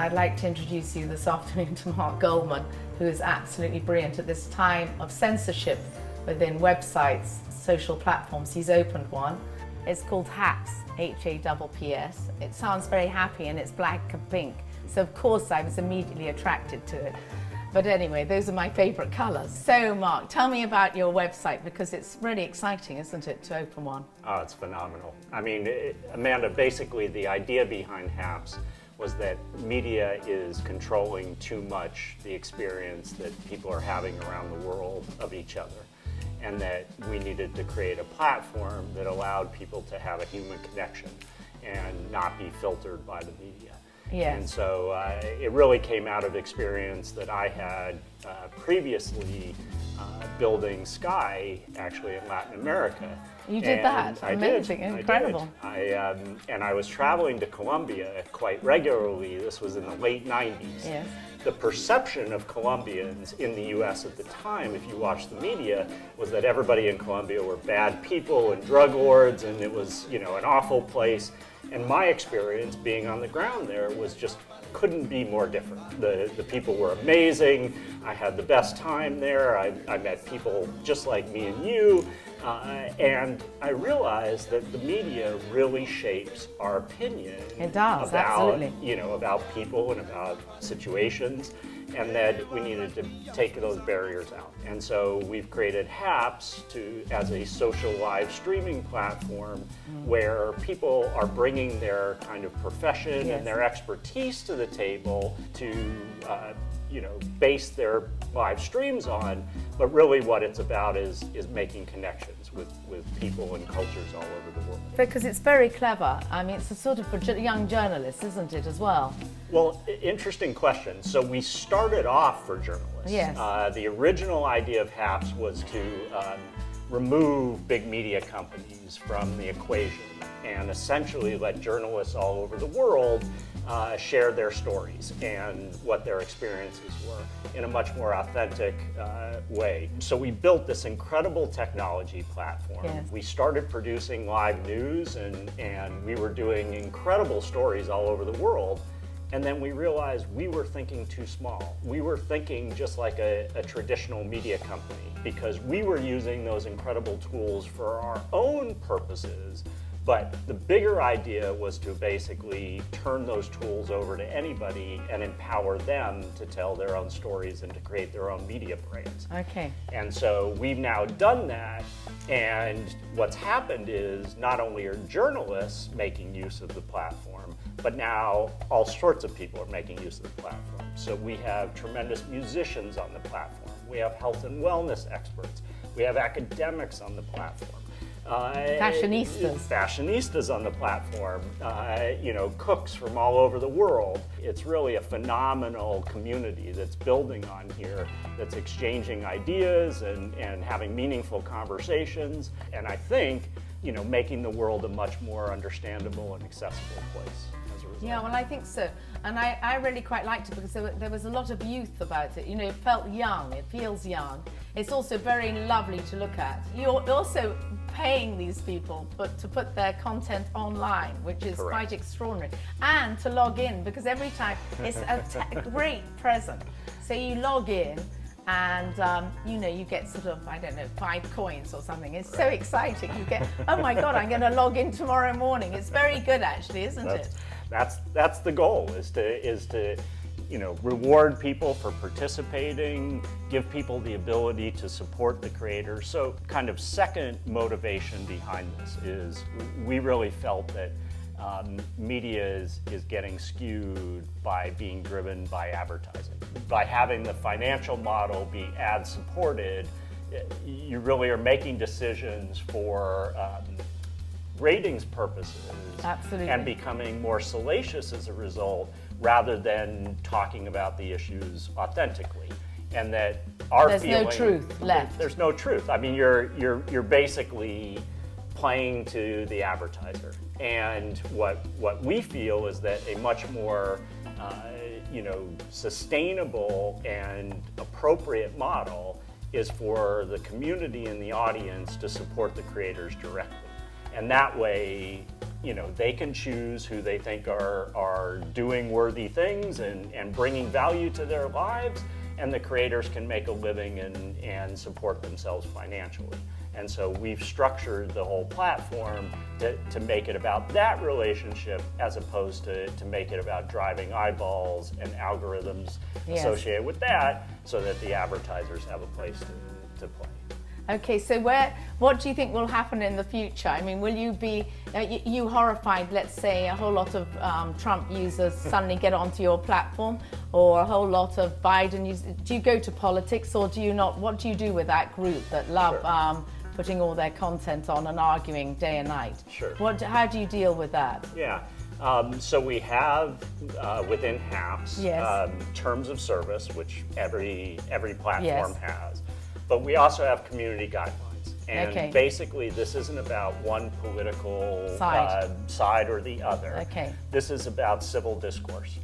I'd like to introduce you this afternoon to Mark Goldman, who is absolutely brilliant at this time of censorship within websites, social platforms. He's opened one. It's called Haps, H-A-P-P-S. It sounds very happy and it's black and pink. So of course I was immediately attracted to it. But anyway, those are my favorite colors. So Mark, tell me about your website, because it's really exciting, isn't it, to open one? Oh, it's phenomenal. I mean, Amanda, basically the idea behind Haps was that media is controlling too much the experience that people are having around the world of each other, and that we needed to create a platform that allowed people to have a human connection and not be filtered by the media. Yes. And so it really came out of experience that I had previously building Sky, actually in Latin America. You did that? Amazing, incredible. And I was traveling to Colombia quite regularly. This was in the late 90s. Yes. The perception of Colombians in the US at the time, if you watch the media, was that everybody in Colombia were bad people and drug lords, and it was, you know, an awful place. And my experience being on the ground there was just couldn't be more different. The people were amazing. I had the best time there. I met people just like me and you. And I realized that the media really shapes our opinion. It does, about, absolutely. you know, about people and about situations, and that we needed to take those barriers out. And so we've created Haps as a social live streaming platform where people are bringing their kind of profession Yes. and their expertise to the table to base their live streams on, but really what it's about is making connections with people and cultures all over the world. Because it's very clever. I mean, it's a sort of for young journalists, isn't it, as well? Well, interesting question. So we started off for journalists. Yes. The original idea of Haps was to remove big media companies from the equation and essentially let journalists all over the world share their stories and what their experiences were in a much more authentic way. So we built this incredible technology platform. Yes. We started producing live news and we were doing incredible stories all over the world. And then we realized we were thinking too small. We were thinking just like a traditional media company, because we were using those incredible tools for our own purposes. But the bigger idea was to basically turn those tools over to anybody and empower them to tell their own stories and to create their own media brands. Okay. And so we've now done that, and what's happened is not only are journalists making use of the platform, but now all sorts of people are making use of the platform. So we have tremendous musicians on the platform. We have health and wellness experts. We have academics on the platform. Fashionistas on the platform, cooks from all over the world. It's really a phenomenal community that's building on here, that's exchanging ideas and having meaningful conversations, and I think, making the world a much more understandable and accessible place as a result. Yeah, well, I think so. And I really quite liked it because there was a lot of youth about it. It felt young, it feels young. It's also very lovely to look at. You're also paying these people to put their content online, which is Correct. Quite extraordinary. And to log in, because every time it's a great present. So you log in and you get sort of, 5 coins or something. It's so exciting. You get, oh my God, I'm going to log in tomorrow morning. It's very good actually, isn't it? That's the goal, is to reward people for participating, give people the ability to support the creators. So kind of second motivation behind this is we really felt that media is getting skewed by being driven by advertising. By having the financial model be ad supported, you really are making decisions for ratings purposes. Absolutely. And becoming more salacious as a result, rather than talking about the issues authentically. And that there's no truth left. There's no truth. I mean, you're basically playing to the advertiser. And what we feel is that a much more sustainable and appropriate model is for the community and the audience to support the creators directly. And that way, they can choose who they think are doing worthy things and bringing value to their lives, and the creators can make a living and support themselves financially. And so we've structured the whole platform to make it about that relationship as opposed to make it about driving eyeballs and algorithms associated with that, so that the advertisers have a place to play. Okay, so what do you think will happen in the future? I mean, will you be, you horrified, let's say, a whole lot of Trump users suddenly get onto your platform, or a whole lot of Biden users? Do you go to politics, or do you not? What do you do with that group that love putting all their content on and arguing day and night? Sure. How do you deal with that? Yeah. So we have within Haps terms of service, which every platform has. But we also have community guidelines. And basically, this isn't about one political side or the other. This is about civil discourse.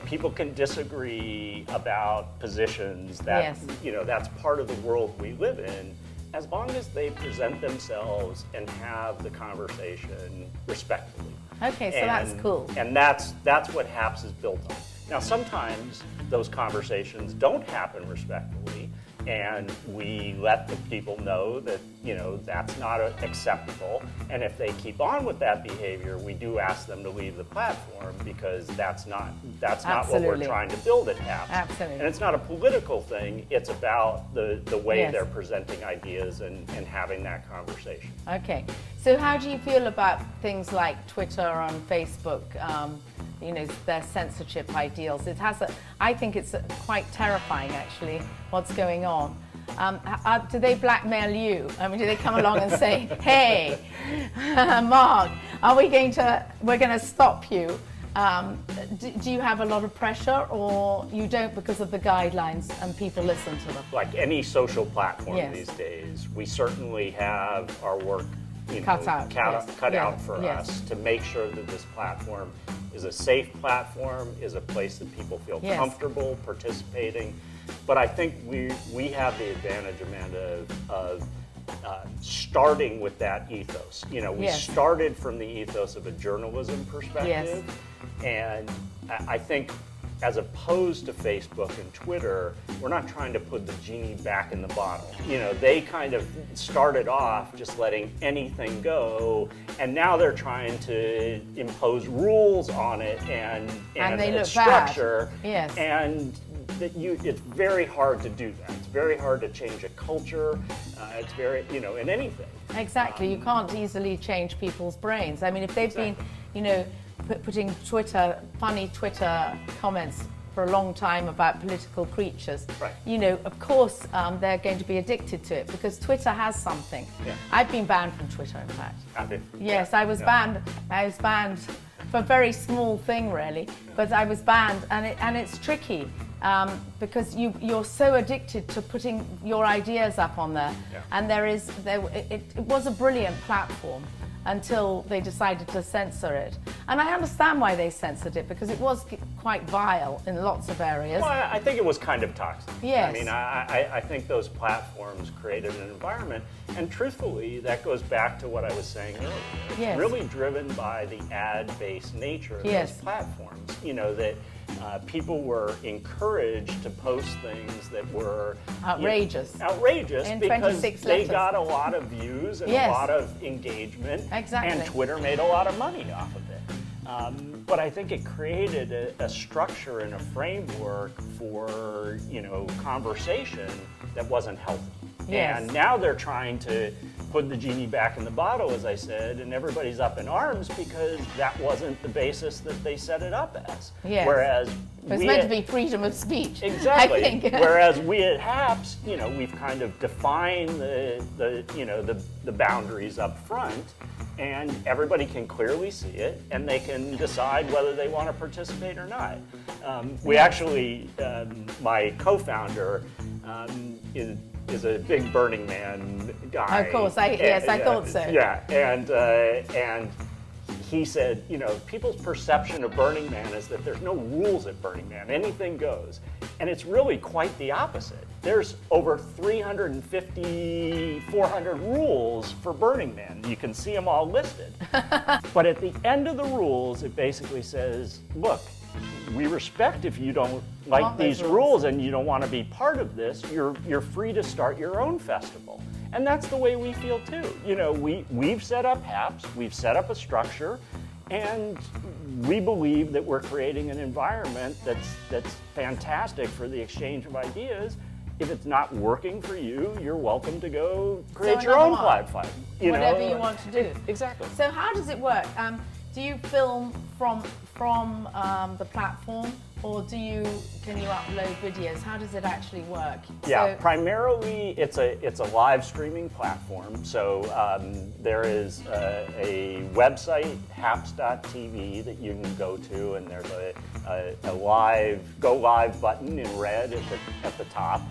People can disagree about positions that, that's part of the world we live in, as long as they present themselves and have the conversation respectfully. Okay, so that's cool. And that's what Haps is built on. Now, sometimes those conversations don't happen respectfully, and we let the people know that that's not acceptable. And if they keep on with that behavior, we do ask them to leave the platform, because that's not what we're trying to build at Haps. Absolutely. And it's not a political thing. It's about the way they're presenting ideas and having that conversation. Okay. So how do you feel about things like Twitter and Facebook? Their censorship ideals. I think it's quite terrifying, actually, what's going on. Do they blackmail you? I mean, do they come along and say, "Hey, Mark, we're going to stop you"? Do you have a lot of pressure, or you don't because of the guidelines and people listen to them? Like any social platform these days, we certainly have our work cut out for us to make sure that this platform is a safe platform, is a place that people feel comfortable participating. But I think we have the advantage, Amanda, of starting with that ethos. We started from the ethos of a journalism perspective, and I think, as opposed to Facebook and Twitter, we're not trying to put the genie back in the bottle. They kind of started off just letting anything go, and now they're trying to impose rules on it and they look structure. Bad. And it's very hard to do that. It's very hard to change a culture. It's very, in anything. Exactly. You can't easily change people's brains. I mean, if they've been, putting funny Twitter comments for a long time about political creatures, of course they're going to be addicted to it, because Twitter has something. I've been banned from Twitter, in fact. Yes, I was banned. I was banned for a very small thing, really, but I was banned, and it's tricky. Because you're so addicted to putting your ideas up on there, and it was a brilliant platform until they decided to censor it. And I understand why they censored it, because it was quite vile in lots of areas. Well, I think it was kind of toxic. Yes. I mean, I think those platforms created an environment, and truthfully, that goes back to what I was saying earlier. It's really driven by the ad-based nature of those platforms. That people were encouraged to post things that were outrageous. Outrageous, in because 26 they letters. Got a lot of views and a lot of engagement. Exactly. And Twitter made a lot of money off of it. But I think it created a structure and a framework for conversation that wasn't healthy. And now they're trying to put the genie back in the bottle, as I said, and everybody's up in arms because that wasn't the basis that they set it up as. Whereas it was meant to be freedom of speech. Exactly. I think. Whereas we at Haps, we've kind of defined the boundaries up front, and everybody can clearly see it, and they can decide whether they want to participate or not. We actually, my co-founder is a big Burning Man guy. Of course, I thought so. Yeah, and he said, people's perception of Burning Man is that there's no rules at Burning Man. Anything goes. And it's really quite the opposite. There's over 350, 400 rules for Burning Man. You can see them all listed. But at the end of the rules, it basically says, look, we respect if you don't like these rules and you don't want to be part of this, you're free to start your own festival. And that's the way we feel too. You know, we've set up Haps, we've set up a structure, and we believe that we're creating an environment that's fantastic for the exchange of ideas. If it's not working for you, you're welcome to go create your own platform. Whatever you want to do. Exactly. So how does it work? Do you film from the platform, or can you upload videos? How does it actually work? Yeah, primarily it's a live streaming platform. So there is a website, haps.tv, that you can go to, and there's a go live button in red at the top.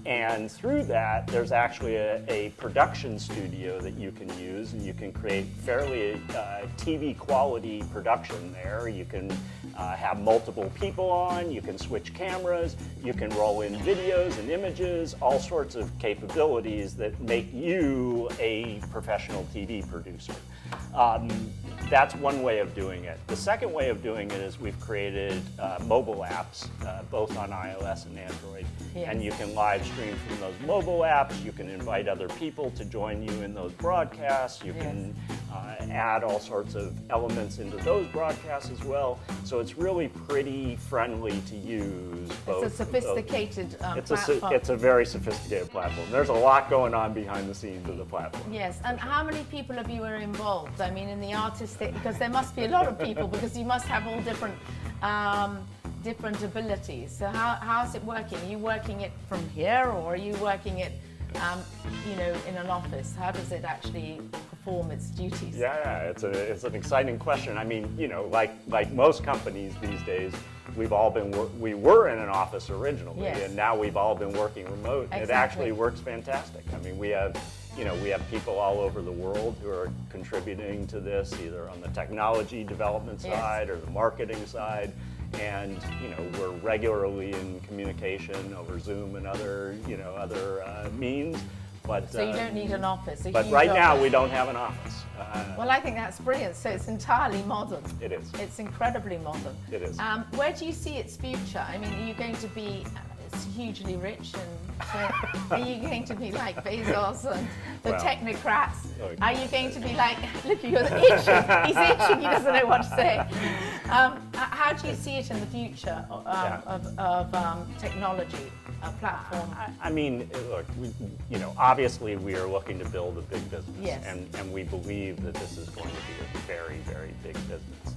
And through that, there's actually a production studio that you can use, and you can create fairly TV quality production there. You can have multiple people on, you can switch cameras, you can roll in videos and images, all sorts of capabilities that make you a professional TV producer. That's one way of doing it. The second way of doing it is we've created mobile apps, both on iOS and Android. Yes. And you can live stream from those mobile apps. You can invite other people to join you in those broadcasts. You can add all sorts of elements into those broadcasts as well. So it's really pretty friendly to use. It's a sophisticated platform. It's a very sophisticated platform. There's a lot going on behind the scenes of the platform. Yes, and how many people of you are involved? I mean, in the artistic, because there must be a lot of people, because you must have all different abilities. So how's it working? Are you working it from here, or are you working it, in an office? How does it actually perform its duties? Yeah, it's an exciting question. I mean, like most companies these days, we were in an office originally, yes, and now we've all been working remote. Exactly. It actually works fantastic. I mean, we have people all over the world who are contributing to this, either on the technology development side, yes, or the marketing side. And we're regularly in communication over Zoom and other means. But so you don't need an office. But right now we don't have an office. Well, I think that's brilliant. So it's entirely modern. It is. It's incredibly modern. It is. Where do you see its future? I mean, are you going to be hugely rich, and so are you going to be like Bezos and the technocrats? Are you going to be like, look, you're itching. He's itching. He doesn't know what to say. How do you see it in the future of technology, platform? I mean, look, obviously we are looking to build a big business, yes, and we believe that this is going to be a very, very big business.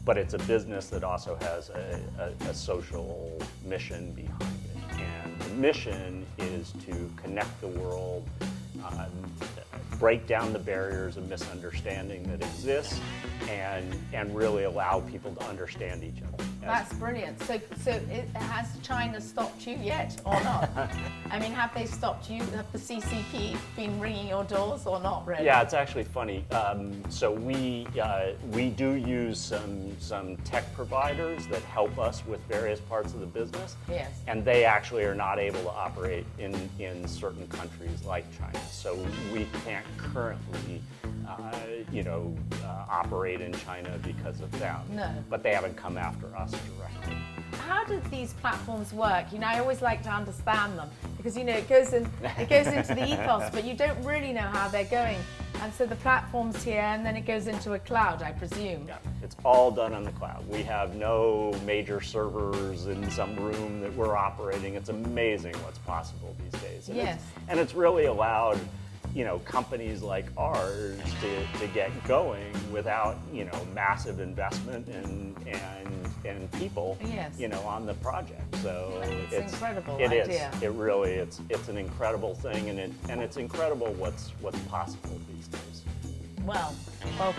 But it's a business that also has a social mission behind it. And the mission is to connect the world, break down the barriers of misunderstanding that exist, and really allow people to understand each other. That's brilliant. So has China stopped you yet or not? I mean, have they stopped you? Have the CCP been ringing your doors or not really? Yeah, it's actually funny. So we do use some tech providers that help us with various parts of the business. Yes. And they actually are not able to operate in certain countries like China. So we can't currently operate in China because of them. No. But they haven't come after us directly. How do these platforms work? I always like to understand them because it goes into the ethos, but you don't really know how they're going. And so the platform's here, and then it goes into a cloud, I presume. Yeah, it's all done on the cloud. We have no major servers in some room that we're operating. It's amazing what's possible these days. And yes. It's really allowed companies like ours to get going without massive investment and people yes. On the project. So it's incredible idea. It really it's an incredible thing, and it's incredible what's possible these days. Well,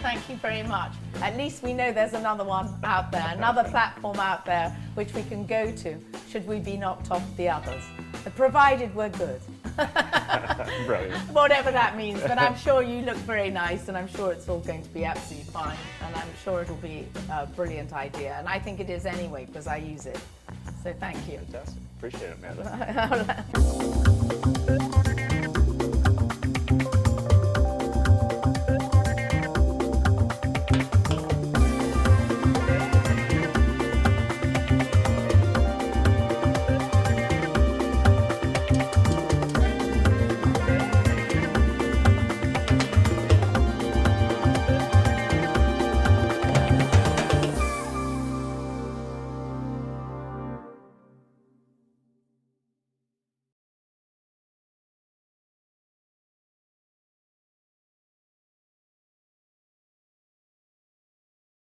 thank you very much. At least we know there's another one out there, another platform out there which we can go to should we be knocked off the others, provided we're good. Brilliant. Whatever that means, but I'm sure you look very nice, and I'm sure it's all going to be absolutely fine, and I'm sure it'll be a brilliant idea, and I think it is anyway because I use it. So thank you. Fantastic. Appreciate it, Amanda.